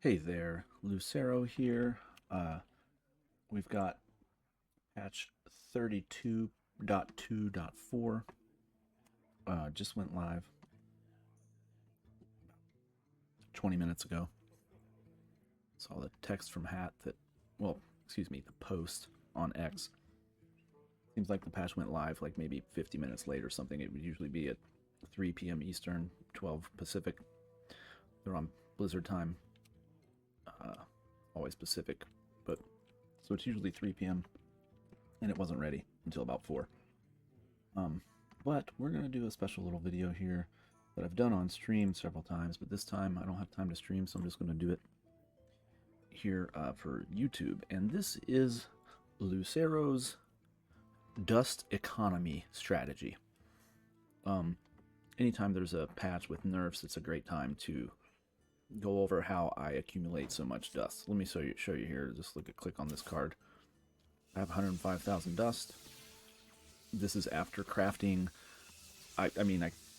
Hey there, Lucero here. We've got patch 32.2.4. Just went live 20 minutes ago. Saw the text from Hat that, well, excuse me, the post on X. Seems like the patch went live like maybe 50 minutes late or something. It would usually be at 3 p.m. Eastern, 12 Pacific. They're on Blizzard time, always Pacific, but so it's usually 3 p.m. and it wasn't ready until about 4. But we're going to do a special little video here that I've done on stream several times, but this time I don't have time to stream, so I'm just going to do it here for YouTube. And this is Lucero's dust economy strategy. Anytime there's a patch with nerfs, it's a great time to go over how I accumulate so much dust. Let me show you here. Just click on this card. I have 105,000 dust. This is after crafting. I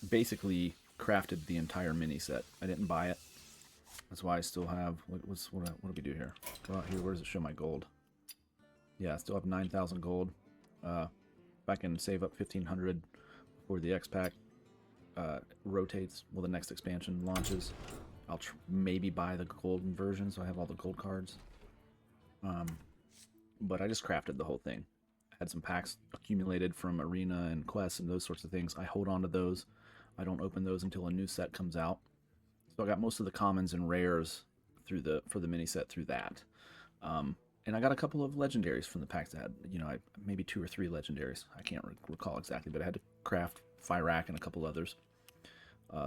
basically crafted the entire mini set. I didn't buy it. That's why I still have. What do we do here? Go out here. Where does it show my gold? Yeah, I still have 9,000 gold. If I can save up 1,500 before the X pack rotates, well, the next expansion launches, I'll maybe buy the golden version so I have all the gold cards. But I just crafted the whole thing. Had some packs accumulated from arena and quests and those sorts of things. I hold on to those. I don't open those until a new set comes out. So I got most of the commons and rares for the mini set through that. And I got a couple of legendaries from the packs that had, maybe 2 or 3 legendaries. I can't recall exactly, but I had to craft Fyrak and a couple others.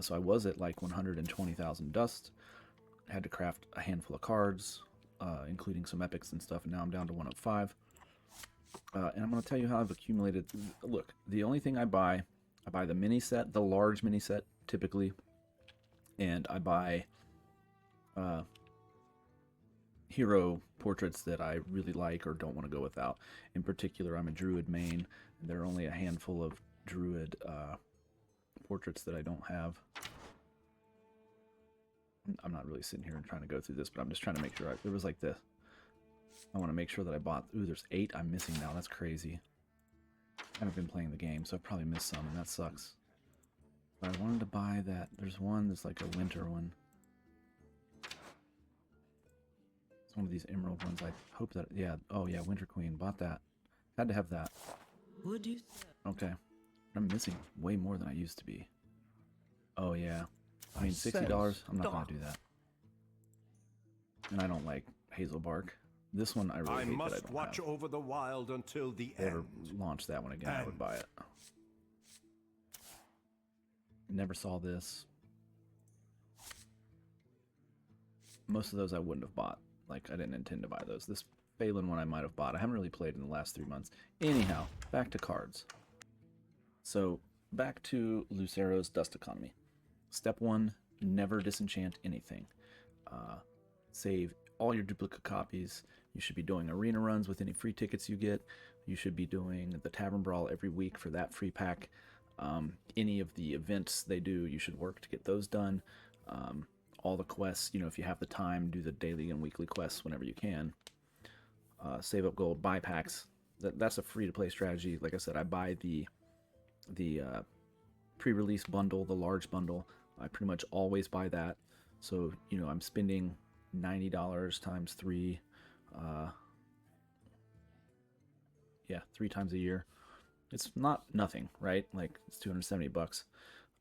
So I was at like 120,000 dust. I had to craft a handful of cards, including some epics and stuff, and now I'm down to 105. And I'm going to tell you how I've accumulated. Look, the only thing I buy the mini set, the large mini set, typically, and I buy hero portraits that I really like or don't want to go without. In particular, I'm a druid main, and there are only a handful of druid portraits that I don't have. I'm not really sitting here and trying to go through this, but I'm just trying to make sure. There was like this. I want to make sure that I bought. Ooh, there's 8 I'm missing now. That's crazy. I haven't been playing the game, so I've probably missed some, and that sucks. But I wanted to buy that. There's one that's like a winter one. It's one of these emerald ones. I hope that. Yeah. Oh, yeah. Winter Queen. Bought that. Had to have that. Would you? Okay. I'm missing way more than I used to be. Oh, yeah. I mean, $60. I'm not going to do that. And I don't like hazel bark. This one I really hate that I don't watch have. over the wild until the If they ever end. launch that one again, I would buy it. Never saw this. Most of those I wouldn't have bought. Like, I didn't intend to buy those. This Phelan one I might have bought. I haven't really played in the last 3 months. Anyhow, back to cards. So, back to Lucero's dust economy. Step 1, never disenchant anything. Save all your duplicate copies. You should be doing arena runs with any free tickets you get. You should be doing the Tavern Brawl every week for that free pack. Any of the events they do, you should work to get those done. All the quests, if you have the time, do the daily and weekly quests whenever you can. Save up gold, buy packs. That's a free-to-play strategy. Like I said, I buy the pre-release bundle, the large bundle. I pretty much always buy that. So, I'm spending $90 times 3. Yeah, 3 times a year. It's not nothing, right? Like, it's $270.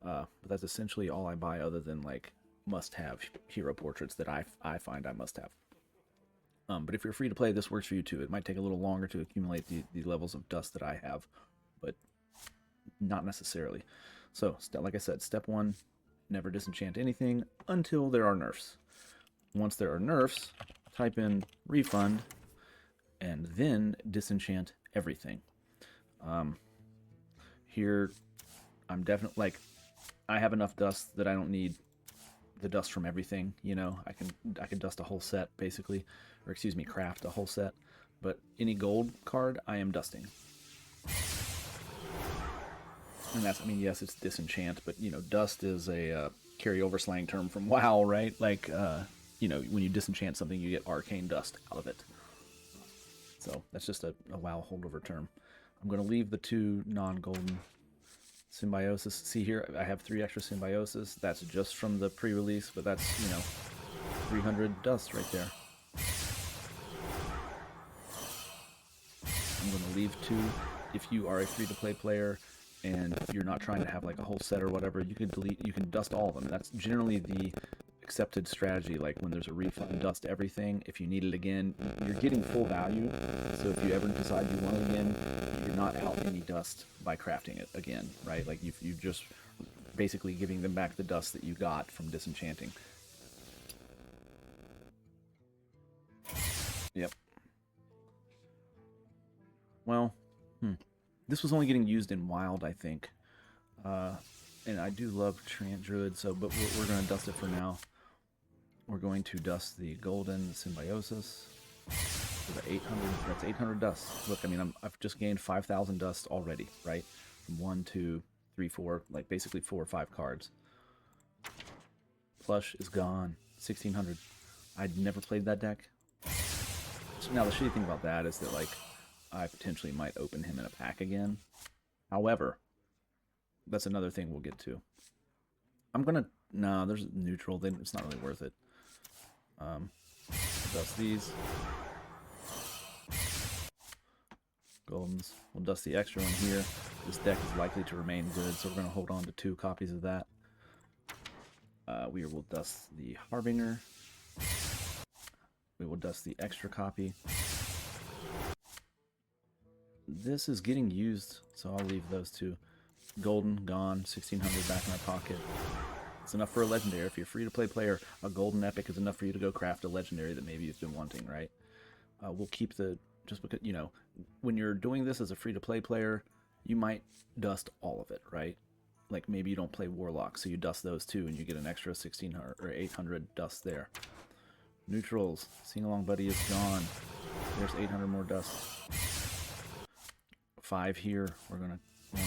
But that's essentially all I buy other than, like, must-have hero portraits that I find I must have. But if you're free to play, this works for you too. It might take a little longer to accumulate the levels of dust that I have, but not necessarily. So, like I said, step 1, never disenchant anything until there are nerfs. Once there are nerfs, type in refund, and then disenchant everything. Here, I'm definitely, like, I have enough dust that I don't need the dust from everything, I can dust a whole set, basically, or excuse me, craft a whole set, but any gold card, I am dusting. And that's, yes, it's disenchant, but, dust is a carryover slang term from WoW, right? Like, you know, when you disenchant something, you get arcane dust out of it. So that's just a WoW holdover term. I'm going to leave the 2 non-golden symbiosis. See here, I have 3 extra symbiosis. That's just from the pre-release, but that's, you know, 300 dust right there. I'm going to leave 2. If you are a free-to-play player and you're not trying to have like a whole set or whatever, you can delete, you can dust all of them. That's generally the accepted strategy. Like when there's a refund, dust everything. If you need it again, you're getting full value. So if you ever decide you want it again, you're not out any dust by crafting it again, right? Like you just basically giving them back the dust that you got from disenchanting. Yep. Well, this was only getting used in wild, I think. And I do love Treant Druid, so but we're going to dust it for now. We're going to dust the golden symbiosis for the 800. That's 800 dust. Look, I mean, I've just gained 5,000 dust already, right? From 1, 2, 3, 4, like basically 4 or 5 cards. Plush is gone. 1,600. I'd never played that deck. So now the shitty thing about that is that like I potentially might open him in a pack again. However, that's another thing we'll get to. I'm gonna no, there's neutral. Then it's not really worth it. Dust these goldens. We'll dust the extra one here. This deck is likely to remain good, so we're gonna hold on to 2 copies of that. We will dust the Harbinger. We will dust the extra copy. This is getting used, so I'll leave those 2. Golden, gone, 1,600 back in our pocket. It's enough for a legendary. If you're a free-to-play player, a golden epic is enough for you to go craft a legendary that maybe you've been wanting, right? We'll keep the, just because, you know, when you're doing this as a free-to-play player, you might dust all of it, right? Like maybe you don't play Warlock, so you dust those 2 and you get an extra 1,600 or 800 dust there. Neutrals, Sing Along Buddy is gone. There's 800 more dust. 5 here. We're gonna 1,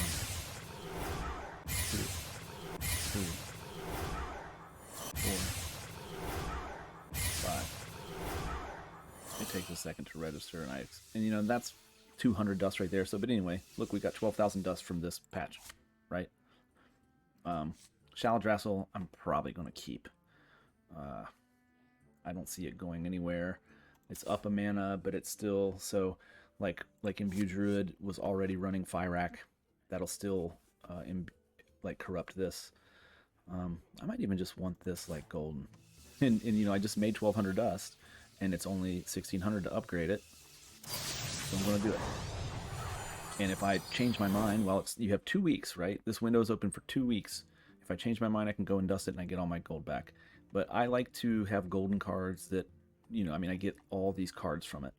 2, 3, 4, 5. It takes a second to register, and you know that's 200 dust right there. So, but anyway, look, we got 12,000 dust from this patch, right? Shaladrassel, I'm probably gonna keep. I don't see it going anywhere. It's up a mana, but it's still so like Imbue Druid was already running Fyrakk. That'll still like corrupt this. I might even just want this like golden, and you know I just made 1,200 dust, and it's only 1,600 to upgrade it. So I'm gonna do it. And if I change my mind, well, you have 2 weeks, right? This window is open for 2 weeks. If I change my mind, I can go and dust it, and I get all my gold back. But I like to have golden cards that, you know, I mean, I get all these cards from it.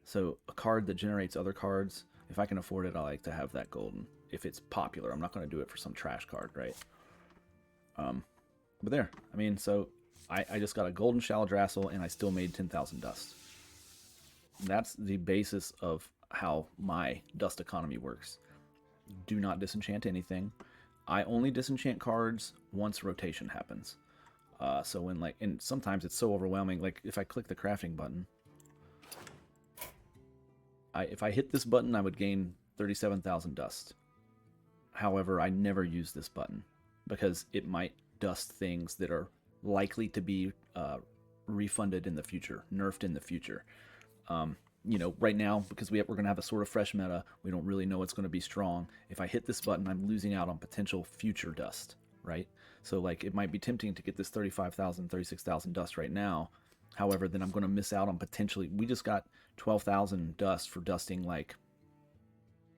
So a card that generates other cards, if I can afford it, I like to have that golden. If it's popular, I'm not going to do it for some trash card, right? But there, I mean, so I just got a golden Shaladrassel, and I still made 10,000 dust. That's the basis of how my dust economy works. Do not disenchant anything. I only disenchant cards once rotation happens. So when like, and sometimes it's so overwhelming, like if I click the crafting button, if I hit this button, I would gain 37,000 dust. However, I never use this button because it might dust things that are likely to be refunded in the future, nerfed in the future. You know, right now, because we're going to have a sort of fresh meta, we don't really know what's going to be strong. If I hit this button, I'm losing out on potential future dust, right? So, like, it might be tempting to get this 35,000, 36,000 dust right now. However, then I'm going to miss out on potentially... We just got 12,000 dust for dusting, like,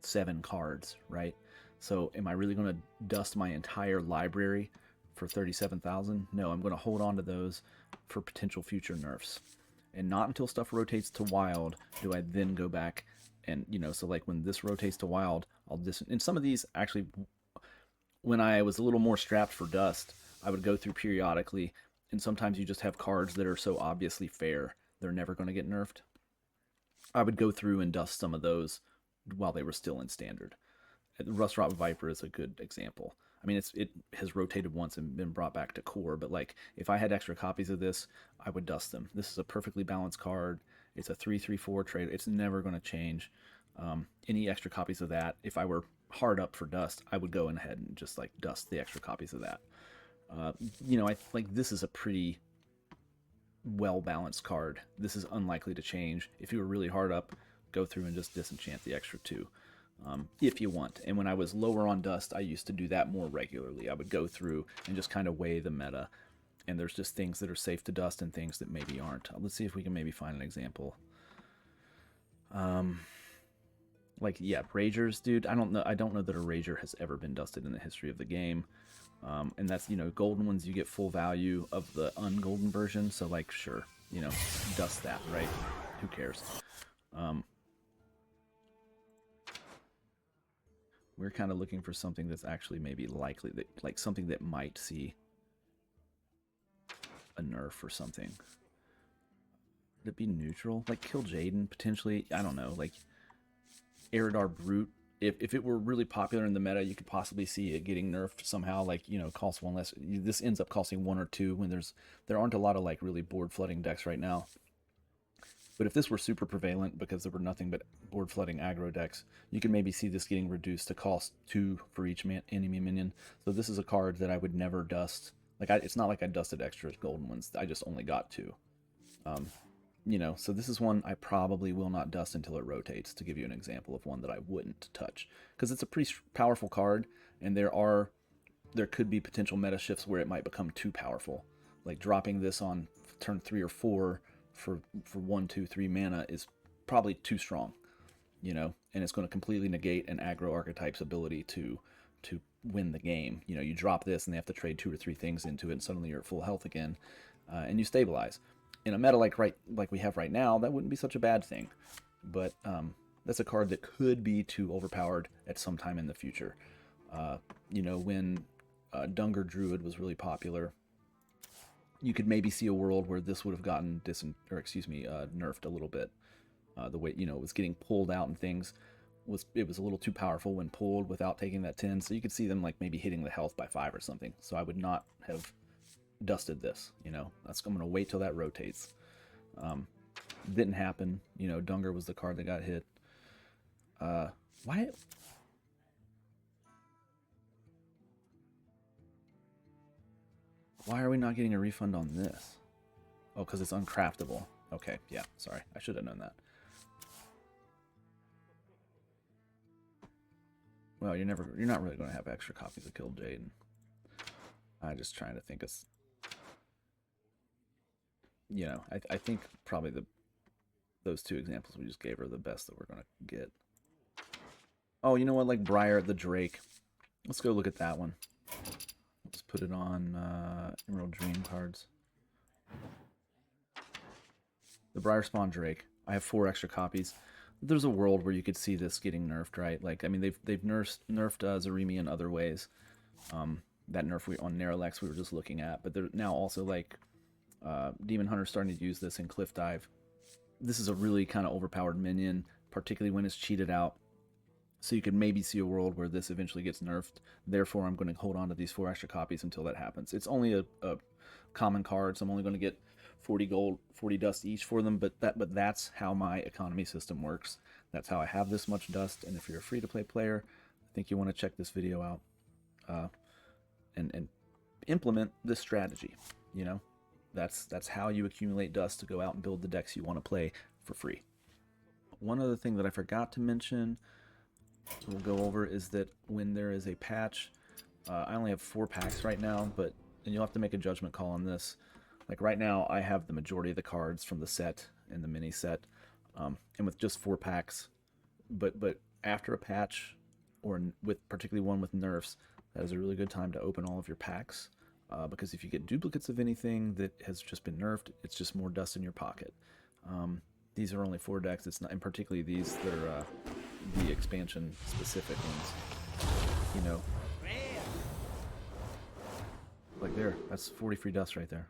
7 cards, right? So, am I really going to dust my entire library for 37,000? No, I'm going to hold on to those for potential future nerfs. And not until stuff rotates to wild do I then go back and, you know, so like when this rotates to wild, I'll and some of these actually, when I was a little more strapped for dust, I would go through periodically, and sometimes you just have cards that are so obviously fair, they're never going to get nerfed. I would go through and dust some of those while they were still in standard. Rustrot Viper is a good example. I mean, it has rotated once and been brought back to core, but like if I had extra copies of this, I would dust them. This is a perfectly balanced card. It's a 3/3/4 trade. It's never going to change. Any extra copies of that, if I were hard up for dust, I would go ahead and just like dust the extra copies of that. You know, I like this is a pretty well-balanced card. This is unlikely to change. If you were really hard up, go through and just disenchant the extra 2. If you want. And when I was lower on dust, I used to do that more regularly. I would go through and just kind of weigh the meta. And there's just things that are safe to dust and things that maybe aren't. Let's see if we can maybe find an example. Like, yeah, Ragers, dude. I don't know that a Rager has ever been dusted in the history of the game. And that's, you know, golden ones, you get full value of the ungolden version. So, like, sure, you know, dust that, right? Who cares? We're kind of looking for something that's actually maybe likely, that like something that might see a nerf or something. Would it be neutral? Like Kill Jaden, potentially? I don't know. Like Eridar Brute. If it were really popular in the meta, you could possibly see it getting nerfed somehow. Like, you know, cost 1 less. This ends up costing 1 or 2 when there aren't a lot of like really board flooding decks right now. But if this were super prevalent because there were nothing but board flooding aggro decks, you can maybe see this getting reduced to cost 2 for each enemy minion. So this is a card that I would never dust. Like it's not like I dusted extra golden ones. I just only got 2. You know, so this is one I probably will not dust until it rotates, to give you an example of one that I wouldn't touch. Because it's a pretty powerful card, and there could be potential meta shifts where it might become too powerful. Like dropping this on turn 3 or 4 for 1, 2, 3 mana is probably too strong, you know, and it's going to completely negate an aggro archetype's ability to win the game. You know, you drop this and they have to trade 2 or 3 things into it, and suddenly you're at full health again, and you stabilize. In a meta like we have right now, that wouldn't be such a bad thing, but that's a card that could be too overpowered at some time in the future. You know, when Dunger Druid was really popular, you could maybe see a world where this would have gotten nerfed a little bit. The way, you know, it was getting pulled out and things, it was a little too powerful when pulled without taking that 10. So you could see them like maybe hitting the health by 5 or something. So I would not have dusted this, you know. I'm going to wait till that rotates. Didn't happen. You know, Dunger was the card that got hit. Why are we not getting a refund on this? Oh, because it's uncraftable. Okay, yeah, sorry. I should have known that. Well, you're not really going to have extra copies of Kill Jaden. I'm just trying to think of, you know, I think probably those 2 examples we just gave are the best that we're going to get. Oh, you know what? Like Briar the Drake. Let's go look at that one. Let's put it on Emerald Dream cards. The Briar Spawn Drake. I have 4 extra copies. There's a world where you could see this getting nerfed, right? Like, I mean, they've nerfed Zarimi in other ways. That nerf on Nerlex we were just looking at, but they're now also like Demon Hunter starting to use this in Cliff Dive. This is a really kind of overpowered minion, particularly when it's cheated out. So you could maybe see a world where this eventually gets nerfed. Therefore, I'm going to hold on to these 4 extra copies until that happens. It's only a common card, so I'm only going to get 40 gold, 40 dust each for them, but that's how my economy system works. That's how I have this much dust, and if you're a free-to-play player, I think you want to check this video out and implement this strategy. You know, that's how you accumulate dust to go out and build the decks you want to play for free. One other thing that I forgot to mention, we'll go over, is that when there is a patch, I only have 4 packs right now, and you'll have to make a judgment call on this. Like right now, I have the majority of the cards from the set and the mini set, and with just 4 packs. But after a patch, or with particularly one with nerfs, that is a really good time to open all of your packs, because if you get duplicates of anything that has just been nerfed, it's just more dust in your pocket. These are only 4 decks. It's not, and particularly these, they're the expansion specific ones. You know, like there, that's 40 free dust right there.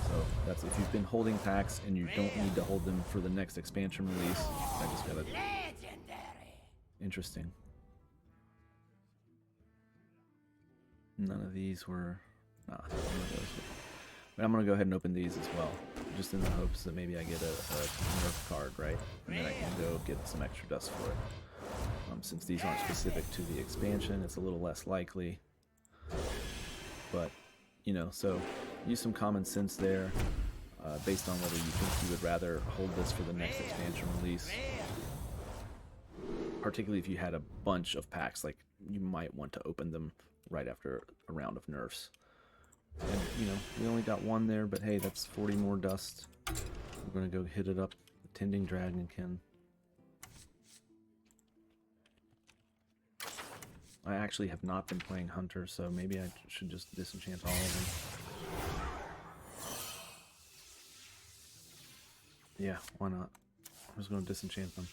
So That's if you've been holding packs and you don't need to hold them for the next expansion release. I just got it. Interesting. None of these were... Nah, none of those were. But I'm going to go ahead and open these as well, just in the hopes that maybe I get a Nerf card, right? And then I can go get some extra dust for it. Since these aren't specific to the expansion, it's a little less likely. But, you know, so use some common sense there, based on whether you think you would rather hold this for the next expansion release. Particularly if you had a bunch of packs, like you might want to open them right after a round of nerfs. And, you know, we only got one there, but hey, that's 40 more dust. We're going to go hit it up. The Tending Dragonkin. I actually have not been playing Hunter, so maybe I should just disenchant all of them. Yeah, why not? I'm just going to disenchant them.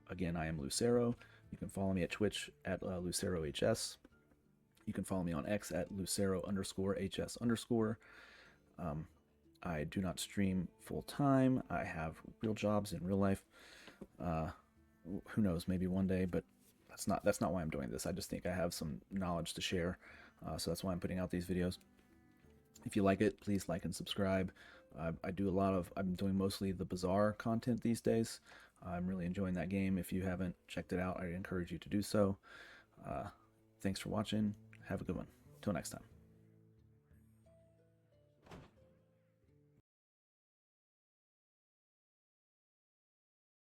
Again, I am Lucero. You can follow me at Twitch at LuceroHS. You can follow me on X at Lucero_HS_. I do not stream full time. I have real jobs in real life. Who knows? Maybe one day, but that's not why I'm doing this. I just think I have some knowledge to share, so that's why I'm putting out these videos. If you like it, please like and subscribe. I'm doing mostly the Bazaar content these days. I'm really enjoying that game. If you haven't checked it out, I encourage you to do so. Thanks for watching. Have a good one. Till next time.